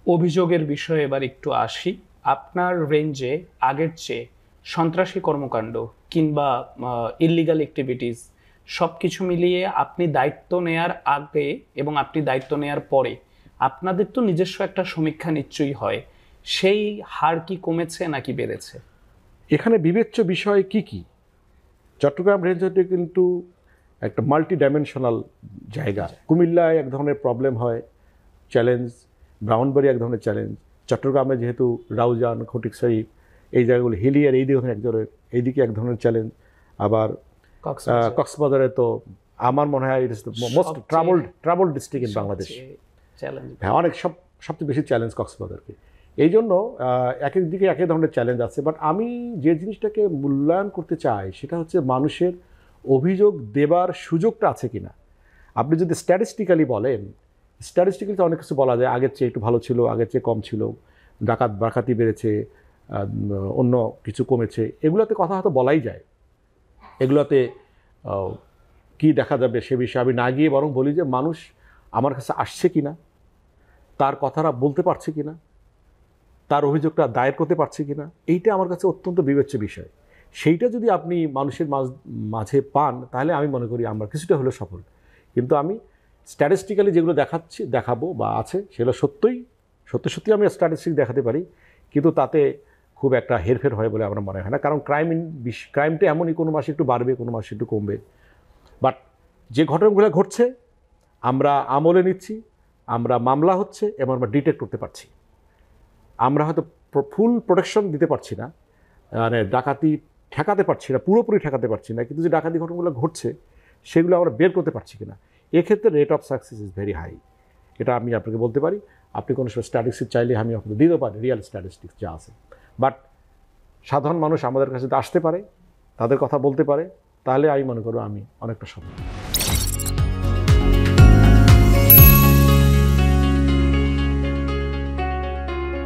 অভিযোগের বিষয়ে এবার একটু আসি। আপনার রেঞ্জে আগের চেয়ে সন্ত্রাসী কর্মকাণ্ড কিংবা ইল্লিগাল অ্যাক্টিভিটিস সব কিছু মিলিয়ে আপনি দায়িত্ব নেয়ার আগে এবং আপনি দায়িত্ব নেয়ার পরে আপনাদের তো নিজস্ব একটা সমীক্ষা নিশ্চয়ই হয়, সেই হার কি কমেছে নাকি বেড়েছে? এখানে বিবেচ্য বিষয় কি কি? চট্টগ্রাম রেঞ্জ হতে কিন্তু একটা মাল্টি ডাইমেনশনাল জায়গা। কুমিল্লায় এক ধরনের প্রবলেম হয়, চ্যালেঞ্জ। ব্রাহ্মণবাড়ি এক ধরনের চ্যালেঞ্জ। চট্টগ্রামে যেহেতু রাউজান, ফটিকছড়ি এই জায়গাগুলো হিলি, আর এই দিকে এক ধরনের, এইদিকে এক ধরনের চ্যালেঞ্জ। আবার কক্সবাজারে তো আমার মনে হয় it is the most troubled district in Bangladesh. হ্যাঁ, অনেক সবচেয়ে বেশি চ্যালেঞ্জ কক্সবাজারকে। এই জন্য এক এক দিকে এক এক ধরনের চ্যালেঞ্জ আছে। বাট আমি যে জিনিসটাকে মূল্যায়ন করতে চাই সেটা হচ্ছে মানুষের অভিযোগ দেবার সুযোগটা আছে কিনা। আপনি যদি স্ট্যাটিস্টিক্যালি বলেন, স্ট্যাটিস্টিক্যালি তো অনেক কিছু বলা যায়, আগের চেয়ে একটু ভালো ছিল, আগের চেয়ে কম ছিল, ডাকাতি বেড়েছে, অন্য কিছু কমেছে, এগুলোতে কথা হয়তো বলাই যায়। এগুলোতে কি দেখা যাবে সে বিষয়ে আমি না গিয়ে বরং বলি যে মানুষ আমার কাছে আসছে কিনা, তার কথাটা বলতে পারছে কিনা, তার অভিযোগটা দায়ের করতে পারছে কিনা, এইটা আমার কাছে অত্যন্ত বিবেচ্য বিষয়। সেইটা যদি আপনি মানুষের মাঝে পান তাহলে আমি মনে করি আমরা কিছুটা হলেও সফল। কিন্তু আমি স্ট্যাটিস্টিক্যালি যেগুলো দেখাবো বা আছে সেগুলো সত্যি আমি স্ট্যাটিস্টিক দেখাতে পারি, কিন্তু তাতে খুব একটা হেরফের হয় বলে আমার মনে হয় না। কারণ ক্রাইমটা এমনই, কোনো মাসে একটু বাড়বে, কোনো মাসে একটু কমবে। বাট যে ঘটনাগুলো ঘটছে আমরা আমলে নিচ্ছি, আমরা মামলা হচ্ছে এবং আমরা ডিটেক্ট করতে পারছি। আমরা হয়তো ফুল প্রোটেকশন দিতে পারছি না, মানে ডাকাতি ঠেকাতে পারছি না, পুরোপুরি ঠেকাতে পারছি না, কিন্তু যে ডাকাতি ঘটনাগুলো ঘটছে সেগুলো আমরা বের করতে পারছি কিনা, এক্ষেত্রে rate of success is very high. এটা আমি আপনাকে বলতে পারি। আপনি কোনো সময় স্ট্যাটিস্টিক্স চাইলে আমি আপনাকে দিতে পারি, রিয়েল স্ট্যাটিস্টিক্স যা আছে। বাট সাধারণ মানুষ আমাদের কাছে আসতে পারে, তাদের কথা বলতে পারে, তাহলে আমি মনে করব আমি অনেকটা সফল।